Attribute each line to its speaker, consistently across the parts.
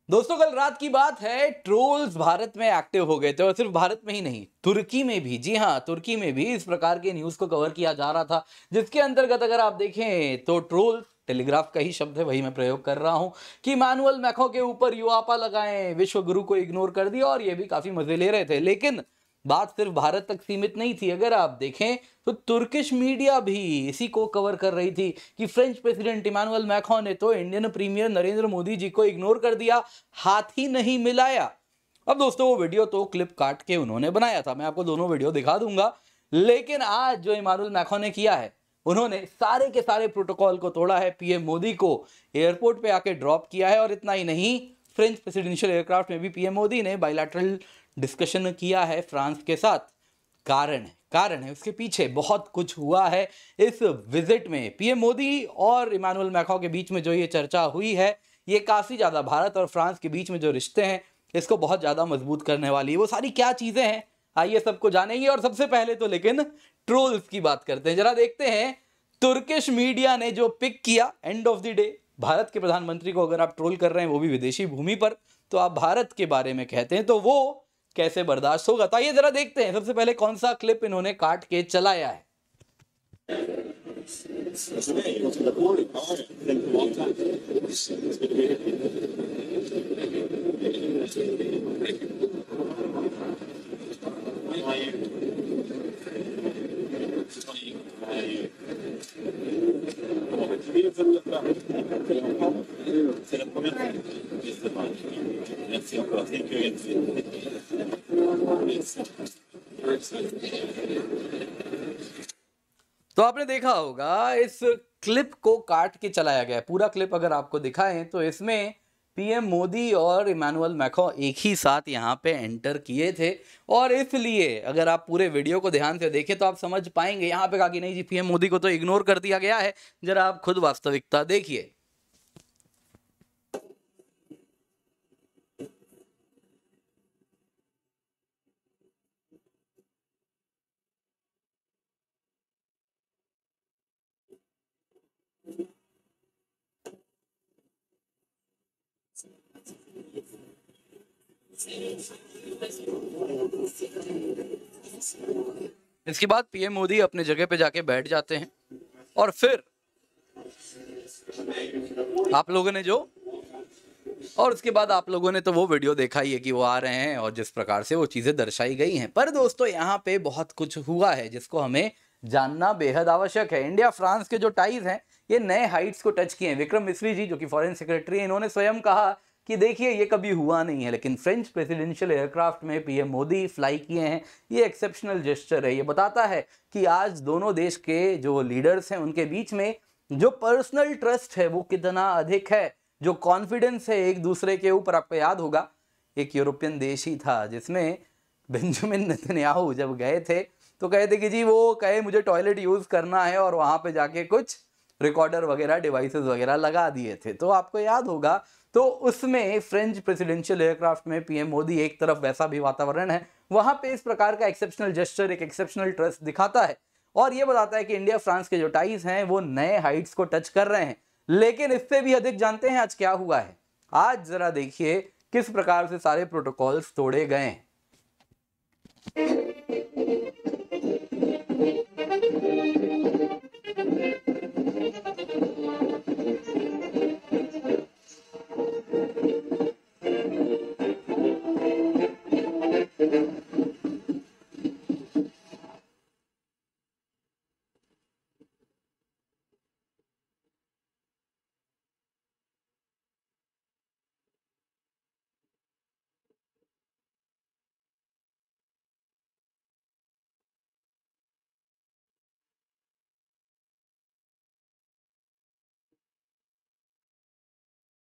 Speaker 1: दोस्तों कल रात की बात है, ट्रोल्स भारत में एक्टिव हो गए थे और सिर्फ भारत में ही नहीं, तुर्की में भी। जी हाँ, तुर्की में भी इस प्रकार के न्यूज को कवर किया जा रहा था, जिसके अंतर्गत अगर आप देखें तो ट्रोल टेलीग्राफ का ही शब्द है, वही मैं प्रयोग कर रहा हूं कि इमानुअल मैक्रों के ऊपर युवापा लगाएं, विश्व गुरु को इग्नोर कर दिया और ये भी काफी मजे ले रहे थे। लेकिन बात सिर्फ भारत तक सीमित नहीं थी। अगर आप देखें तो तुर्किश मीडिया भी इसी को कवर कर रही थी कि फ्रेंच प्रेसिडेंट इमानुअल मैक्रों ने तो इंडियन प्रीमियर नरेंद्र मोदी जी को इग्नोर कर दिया, हाथ ही नहीं मिलाया। अब दोस्तों वो वीडियो तो क्लिप काट के उन्होंने बनाया था, मैं आपको दोनों वीडियो दिखा दूंगा। लेकिन आज जो इमानुअल मैक्रों ने किया है, उन्होंने सारे के सारे प्रोटोकॉल को तोड़ा है, पीएम मोदी को एयरपोर्ट पे आके ड्रॉप किया है। और इतना ही नहीं, फ्रेंच प्रेसिडेंशियल एयरक्राफ्ट में भी पीएम मोदी ने बायलैटरल डिस्कशन किया है फ्रांस के साथ। कारण है उसके पीछे बहुत कुछ हुआ है। इस विजिट में पीएम मोदी और इमानुअल मैक्रों के बीच में जो ये चर्चा हुई है, ये काफी ज्यादा भारत और फ्रांस के बीच में जो रिश्ते हैं इसको बहुत ज्यादा मजबूत करने वाली है। वो सारी क्या चीजें हैं, आइए सबको जानेंगे। और सबसे पहले तो लेकिन ट्रोल्स की बात करते हैं। जरा देखते हैं तुर्किश मीडिया ने जो पिक किया। End of the day Bharat के प्रधानमंत्री को अगर आप ट्रोल कर रहे हैं, वो भी विदेशी भूमि पर, तो आप भारत के बारे में कहते हैं, तो वो कैसे बर्दाश्त होगा। तो आइए जरा देखते हैं सबसे पहले कौन सा क्लिप इन्होंने काट के चलाया है। तो आपने देखा होगा इस क्लिप को काट के चलाया गया है। पूरा क्लिप अगर आपको दिखाएं तो इसमें पीएम मोदी और इमानुअल मैक्रों एक ही साथ यहां पे एंटर किए थे। और इसलिए अगर आप पूरे वीडियो को ध्यान से देखें तो आप समझ पाएंगे। यहां पे कहा कि नहीं जी, पीएम मोदी को तो इग्नोर कर दिया गया है। जरा आप खुद वास्तविकता देखिए। इसके बाद पीएम मोदी अपने जगह पे जाके बैठ जाते हैं और फिर आप लोगों ने उसके बाद आप लोगों ने तो वो वीडियो देखा ही है कि वो आ रहे हैं और जिस प्रकार से वो चीजें दर्शाई गई हैं। पर दोस्तों यहाँ पे बहुत कुछ हुआ है जिसको हमें जानना बेहद आवश्यक है। इंडिया फ्रांस के जो टाइज हैं ये नए हाइट्स को टच किए हैं। विक्रम मिस्री जी जो कि फॉरेन सेक्रेटरी हैं, इन्होंने स्वयं कहा कि देखिए ये कभी हुआ नहीं है, लेकिन फ्रेंच प्रेसिडेंशियल एयरक्राफ्ट में पीएम मोदी फ्लाई किए हैं, ये एक्सेप्शनल जेस्चर है। ये बताता है कि आज दोनों देश के जो लीडर्स हैं उनके बीच में जो पर्सनल ट्रस्ट है वो कितना अधिक है, जो कॉन्फिडेंस है एक दूसरे के ऊपर। आपको याद होगा एक यूरोपियन देश ही था जिसमें बेंजामिन नेतन्याहू जब गए थे तो कहे थे कि जी वो कहे मुझे टॉयलेट यूज करना है और वहां पे जाके कुछ रिकॉर्डर वगैरह डिवाइसेस वगैरह लगा दिए थे। तो आपको याद होगा, तो उसमें फ्रेंच प्रेसिडेंशियल एयरक्राफ्ट में पीएम मोदी, एक तरफ वैसा भी वातावरण है, वहां पे इस प्रकार का एक्सेप्शनल जेस्चर, एक एक्सेप्शनल ट्रस्ट दिखाता है और ये बताता है कि इंडिया फ्रांस के जो टाइज हैं वो नए हाइट्स को टच कर रहे हैं। लेकिन इससे भी अधिक जानते हैं आज क्या हुआ है। आज जरा देखिए किस प्रकार से सारे प्रोटोकॉल्स तोड़े गए हैं।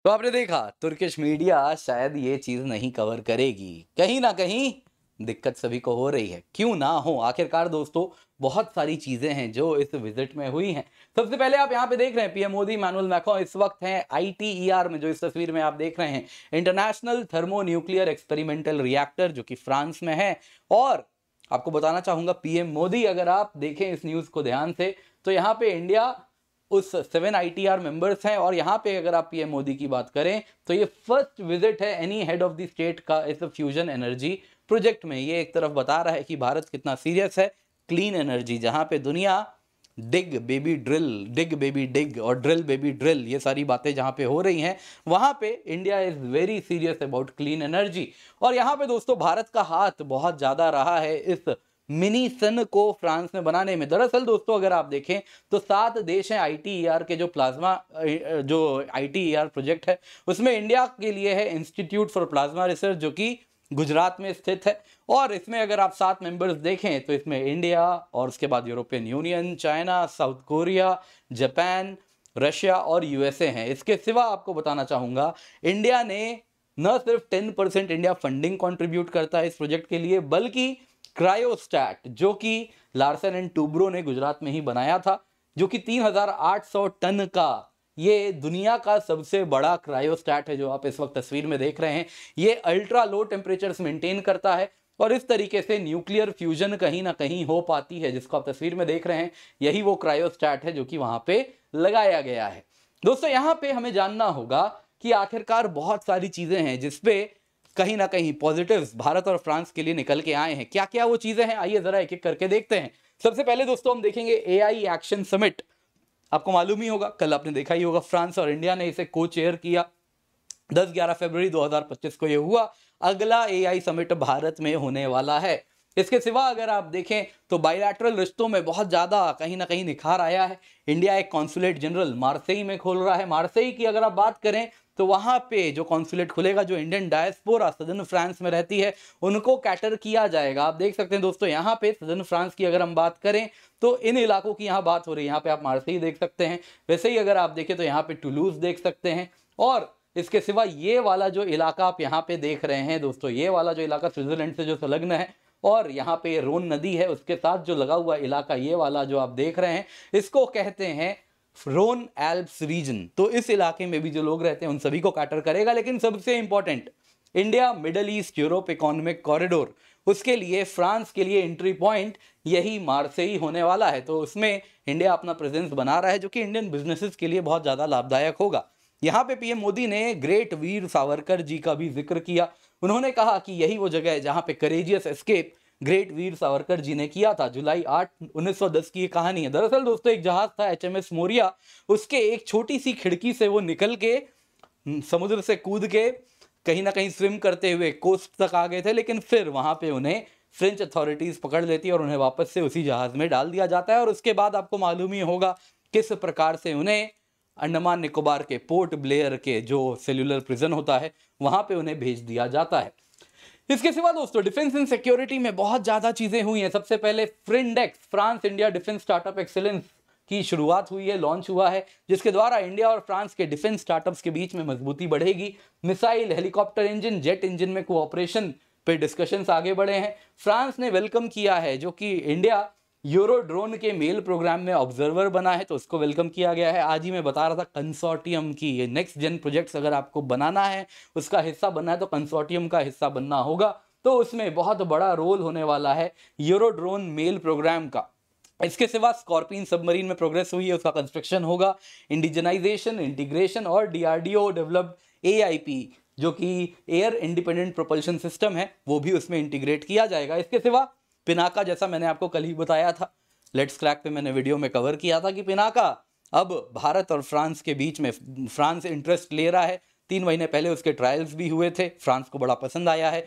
Speaker 1: तो आपने देखा तुर्किश मीडिया शायद ये चीज नहीं कवर करेगी, कहीं ना कहीं दिक्कत सभी को हो रही है। क्यों ना हो, आखिरकार दोस्तों बहुत सारी चीजें हैं जो इस विजिट में हुई हैं। सबसे पहले आप यहाँ पे देख रहे हैं पीएम मोदी, इमानुअल मैक्रों इस वक्त हैं ITER में, जो इस तस्वीर में आप देख रहे हैं, international thermo nuclear experimental reactor, जो कि फ्रांस में है। और आपको बताना चाहूंगा पीएम मोदी, अगर आप देखें इस न्यूज को ध्यान से, तो यहाँ पे इंडिया उस 7 ITR मेंबर्स हैं और यहाँ पे अगर आप पीएम मोदी की बात करें तो ये फर्स्ट विजिट है any head of the state का इस फ्यूजन एनर्जी प्रोजेक्ट में। ये एक तरफ बता रहा है कि भारत कितना सीरियस है क्लीन एनर्जी, जहाँ पे दुनिया डिग बेबी ड्रिल, डिग बेबी डिग और ड्रिल बेबी ड्रिल, ये सारी बातें जहाँ पे हो रही हैं वहाँ पे India is very serious about clean energy. और यहाँ पे दोस्तों भारत का हाथ बहुत ज़्यादा रहा है इस मिनी सन को फ्रांस में बनाने में। दरअसल दोस्तों अगर आप देखें तो 7 देश हैं ITER के जो प्लाज्मा जो ITER प्रोजेक्ट है उसमें इंडिया के लिए है इंस्टीट्यूट फॉर प्लाज्मा रिसर्च जो कि गुजरात में स्थित है। और इसमें अगर आप 7 मेंबर्स देखें तो इसमें इंडिया और उसके बाद European union, China, south Korea, Japan, Russia और USA हैं। इसके सिवा आपको बताना चाहूँगा इंडिया ने न सिर्फ 10% इंडिया फंडिंग कंट्रीब्यूट करता है इस प्रोजेक्ट के लिए, बल्कि क्रायोस्टैट जो कि लार्सन एंड टूब्रो ने गुजरात में ही बनाया था, जो कि 3800 टन का ये दुनिया का सबसे बड़ा क्रायोस्टैट है जो आप इस वक्त तस्वीर में देख रहे हैं। ये अल्ट्रा लो टेम्परेचर्स मेंटेन करता है और इस तरीके से न्यूक्लियर फ्यूजन कहीं ना कहीं हो पाती है, जिसको आप तस्वीर में देख रहे हैं यही वो क्रायोस्टैट है जो कि वहां पे लगाया गया है। दोस्तों यहाँ पे हमें जानना होगा कि आखिरकार बहुत सारी चीजें हैं जिसपे कहीं ना कहीं पॉजिटिव्स भारत और फ्रांस के लिए निकल के आए हैं। क्या क्या वो चीजें हैं, आइए जरा एक एक करके देखते हैं। सबसे पहले दोस्तों हम देखेंगे AI एक्शन समिट। आपको मालूम ही होगा, कल आपने देखा ही होगा, फ्रांस और इंडिया ने इसे को चेयर किया। 10-11 फरवरी 2025 को यह हुआ। अगला AI समिट भारत में होने वाला है। इसके सिवा अगर आप देखें तो बायलैटरल रिश्तों में बहुत ज़्यादा कहीं ना कहीं निखार आया है। इंडिया एक कॉन्सुलेट जनरल मार्सेई में खोल रहा है। मार्सेई की अगर आप बात करें तो वहाँ पे जो कॉन्सुलेट खुलेगा, जो इंडियन डायस्पोरा सदर्न फ्रांस में रहती है उनको कैटर किया जाएगा। आप देख सकते हैं दोस्तों यहाँ पे सदर्न फ्रांस की अगर हम बात करें तो इन इलाकों की यहाँ बात हो रही है। यहाँ पे आप मार्सेई देख सकते हैं, वैसे ही अगर आप देखें तो यहाँ पे टुलूज देख सकते हैं। और इसके सिवा ये वाला जो इलाका आप यहाँ पे देख रहे हैं दोस्तों, ये वाला जो इलाका स्विट्जरलैंड से जो संलग्न है और यहाँ पे रोन नदी है उसके साथ जो लगा हुआ इलाका, ये वाला जो आप देख रहे हैं इसको कहते हैं रोन एल्प्स रीजन। तो इस इलाके में भी जो लोग रहते हैं उन सभी को कैटर करेगा। लेकिन सबसे important, India middle east Europe economic corridor, उसके लिए फ्रांस के लिए एंट्री पॉइंट यही मार्सेई होने वाला है। तो उसमें इंडिया अपना प्रेजेंस बना रहा है जो कि इंडियन बिजनेसेस के लिए बहुत ज़्यादा लाभदायक होगा। यहाँ पे पीएम मोदी ने ग्रेट वीर सावरकर जी का भी जिक्र किया। उन्होंने कहा कि यही वो जगह है जहाँ पे courageous escape great Veer Savarkar ji ने किया था। जुलाई 8, 1910 की ये कहानी है। दरअसल दोस्तों एक जहाज था HMS मोरिया, उसके एक छोटी सी खिड़की से वो निकल के समुद्र से कूद के कहीं ना कहीं स्विम करते हुए कोस्ट तक आ गए थे, लेकिन फिर वहां पे उन्हें फ्रेंच अथॉरिटीज पकड़ लेती है और उन्हें वापस से उसी जहाज में डाल दिया जाता है। और उसके बाद आपको मालूम ही होगा किस प्रकार से उन्हें अंडमान निकोबार के पोर्ट ब्लेयर के जो सेल्यूलर प्रिजन होता है वहां पे उन्हें भेज दिया जाता है। इसके सिवा दोस्तों डिफेंस एंड सिक्योरिटी में बहुत ज्यादा चीजें हुई हैं। सबसे पहले Frindex, France India defence startup excellence की शुरुआत हुई है, लॉन्च हुआ है, जिसके द्वारा इंडिया और फ्रांस के डिफेंस स्टार्टअप्स के बीच में मजबूती बढ़ेगी। Missile, helicopter engine, jet engine में कोऑपरेशन पे डिस्कशंस आगे बढ़े हैं। फ्रांस ने वेलकम किया है जो कि इंडिया यूरोड्रोन के मेल प्रोग्राम में ऑब्जर्वर बना है, तो उसको वेलकम किया गया है। आज ही मैं बता रहा था कंसोर्टियम की, ये नेक्स्ट जेन प्रोजेक्ट्स अगर आपको बनाना है, उसका हिस्सा बनना है तो कंसोर्टियम का हिस्सा बनना होगा। तो उसमें बहुत बड़ा रोल होने वाला है यूरोड्रोन मेल प्रोग्राम का। इसके सिवा स्कॉर्पियन सबमरीन में प्रोग्रेस हुई है, उसका कंस्ट्रक्शन होगा। इंडिजनाइजेशन, इंटीग्रेशन और DRDO डेवलप्ड AIP जो कि एयर इंडिपेंडेंट प्रोपल्शन सिस्टम है वो भी उसमें इंटीग्रेट किया जाएगा। इसके सिवा पिनाका, जैसा मैंने आपको कल ही बताया था, लेट्स क्रैक पे मैंने वीडियो में कवर किया था कि पिनाका अब भारत और फ्रांस के बीच में, फ्रांस इंटरेस्ट ले रहा है। 3 महीने पहले उसके ट्रायल्स भी हुए थे, फ्रांस को बड़ा पसंद आया है,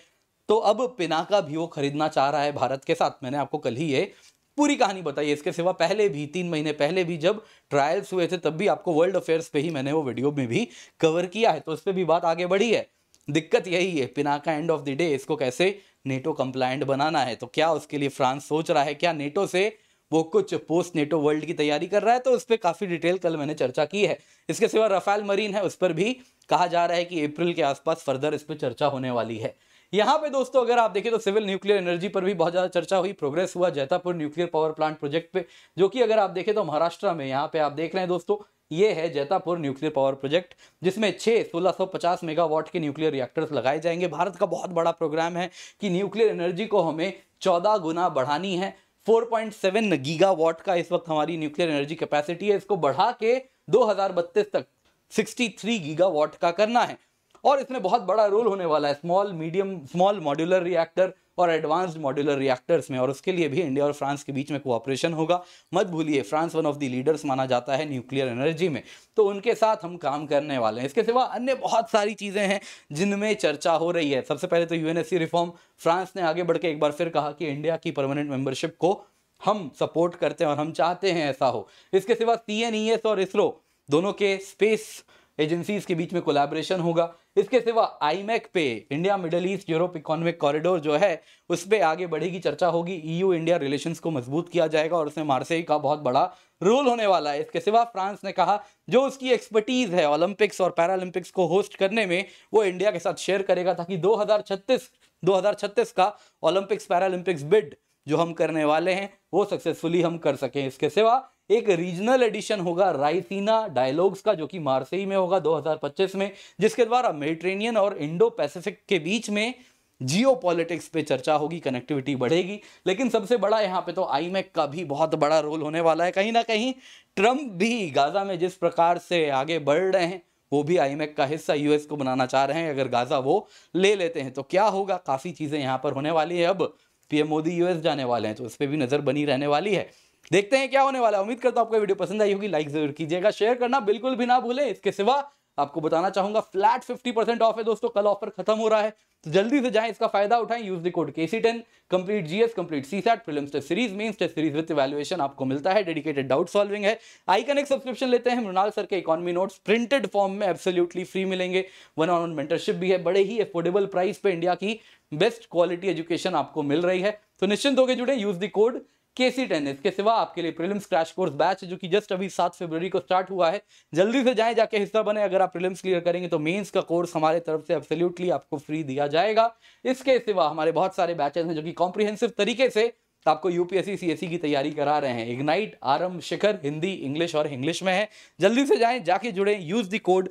Speaker 1: तो अब पिनाका भी वो खरीदना चाह रहा है भारत के साथ। मैंने आपको कल ही ये पूरी कहानी बताई। इसके सिवा पहले भी 3 महीने पहले भी जब ट्रायल्स हुए थे तब भी आपको वर्ल्ड अफेयर्स पे ही मैंने वो वीडियो में भी कवर किया है, तो उस पर भी बात आगे बढ़ी है। दिक्कत यही है Pinaka end of the day इसको कैसे नेटो कंप्लायंट बनाना है। तो क्या उसके लिए फ्रांस सोच रहा है, क्या नेटो से वो कुछ पोस्ट नेटो वर्ल्ड की तैयारी कर रहा है, तो उस पर काफी डिटेल कल मैंने चर्चा की है। इसके सिवा रफाल मरीन है, उस पर भी कहा जा रहा है कि अप्रैल के आसपास फर्दर इस पर चर्चा होने वाली है। यहाँ पे दोस्तों अगर आप देखें तो सिविल न्यूक्लियर एनर्जी पर भी बहुत ज्यादा चर्चा हुई, प्रोग्रेस हुआ Jaitapur nuclear power plant project पे, जो कि अगर आप देखें तो महाराष्ट्र में, यहाँ पे आप देख रहे हैं दोस्तों, ये है जैतापुर न्यूक्लियर पावर प्रोजेक्ट, जिसमें 6 1650 मेगावाट के न्यूक्लियर रिएक्टर्स लगाए जाएंगे। भारत का बहुत बड़ा प्रोग्राम है कि न्यूक्लियर एनर्जी को हमें 14 गुना बढ़ानी है। 4.7 गीगावाट का इस वक्त हमारी न्यूक्लियर एनर्जी कैपेसिटी है। इसको बढ़ा के 2032 तक 63 गीगावाट का करना है और इसमें बहुत बड़ा रोल होने वाला है स्मॉल मॉड्यूलर रिएक्टर और एडवांस्ड मॉड्यूलर रिएक्टर्स में, और उसके लिए भी इंडिया और फ्रांस के बीच में कोऑपरेशन होगा। मत भूलिए France one of the leaders माना जाता है न्यूक्लियर एनर्जी में, तो उनके साथ हम काम करने वाले हैं। इसके सिवा अन्य बहुत सारी चीजें हैं जिनमें चर्चा हो रही है। सबसे पहले तो यूएनएससी रिफॉर्म, फ्रांस ने आगे बढ़ के एक बार फिर कहा कि इंडिया की परमानेंट मेंबरशिप को हम सपोर्ट करते हैं और हम चाहते हैं ऐसा हो। इसके सिवा CNES और इसरो दोनों के स्पेस एजेंसीज के बीच में कोलैबोरेशन होगा। इसके सिवा आईमैक पे India middle east Europe economic corridor जो है उस पर आगे बढ़ेगी, चर्चा होगी। EU इंडिया रिलेशंस को मजबूत किया जाएगा और उसमें मार्सेई का बहुत बड़ा रोल होने वाला है। इसके सिवा फ्रांस ने कहा जो उसकी एक्सपर्टीज है ओलंपिक्स और पैरालंपिक्स को होस्ट करने में वो इंडिया के साथ शेयर करेगा, ताकि 2036 का ओलंपिक्स पैरालंपिक्स बिड जो हम करने वाले हैं वो सक्सेसफुली हम कर सकें। इसके सिवा एक रीजनल एडिशन होगा राइसीना डायलॉग्स का, जो कि मार्सेई में होगा 2025 में, जिसके द्वारा मेडिटेरेनियन और इंडो पैसिफिक के बीच में जियो पॉलिटिक्स पे चर्चा होगी, कनेक्टिविटी बढ़ेगी। लेकिन सबसे बड़ा यहाँ पे तो आईमैक का भी बहुत बड़ा रोल होने वाला है। कहीं ना कहीं ट्रंप भी गाजा में जिस प्रकार से आगे बढ़ रहे हैं वो भी आईमैक का हिस्सा यूएस को बनाना चाह रहे हैं। अगर गाजा वो ले लेते हैं तो क्या होगा, काफी चीजें यहाँ पर होने वाली है। अब पीएम मोदी यूएस जाने वाले हैं तो उस पर भी नजर बनी रहने वाली है। देखते हैं क्या होने वाला है। उम्मीद करता हूं आपको वीडियो पसंद आई होगी। लाइक जरूर कीजिएगा, शेयर करना बिल्कुल भी ना भूलें। इसके सिवा आपको बताना चाहूंगा फ्लैट 50% ऑफ है दोस्तों, कल ऑफर खत्म हो रहा है तो जल्दी से जाएं, इसका फायदा उठाएं। Use the code KC10। Complete GS, complete CSAT, prelims test series, mains test series with evaluation आपको मिलता है। डेडिकेटेड डाउट सॉल्विंग है। आइकन एक सब्सक्रिप्शन लेते हैं, मृणाल सर के इकोनॉमी नोट्स प्रिंटेड फॉर्म में एब्सोल्युटली फ्री मिलेंगे। 1-on-1 मेंटरशिप भी है, बड़े ही अफोर्डेबल प्राइस पे इंडिया की बेस्ट क्वालिटी एजुकेशन आपको मिल रही है, तो निश्चिंत होकर जुड़े। Use the code KC10। इसके सिवा आपके लिए प्रीलिम्स क्रैश कोर्स बैच जो कि जस्ट अभी 7 फरवरी को स्टार्ट हुआ है, जल्दी से जाएं, जाके हिस्सा बने। अगर आप प्रीलिम्स क्लियर करेंगे तो मेंस का कोर्स हमारे तरफ से एब्सोल्युटली आपको फ्री दिया जाएगा। इसके सिवा हमारे बहुत सारे बैचेस हैं जो कि कॉम्प्रिहेंसिव तरीके से आपको UPSC CSE की तैयारी करा रहे हैं। इग्नाइट, आरंभ, शिखर हिंदी, इंग्लिश और इंग्लिश में है। जल्दी से जाएं, जाके जुड़े। Use the code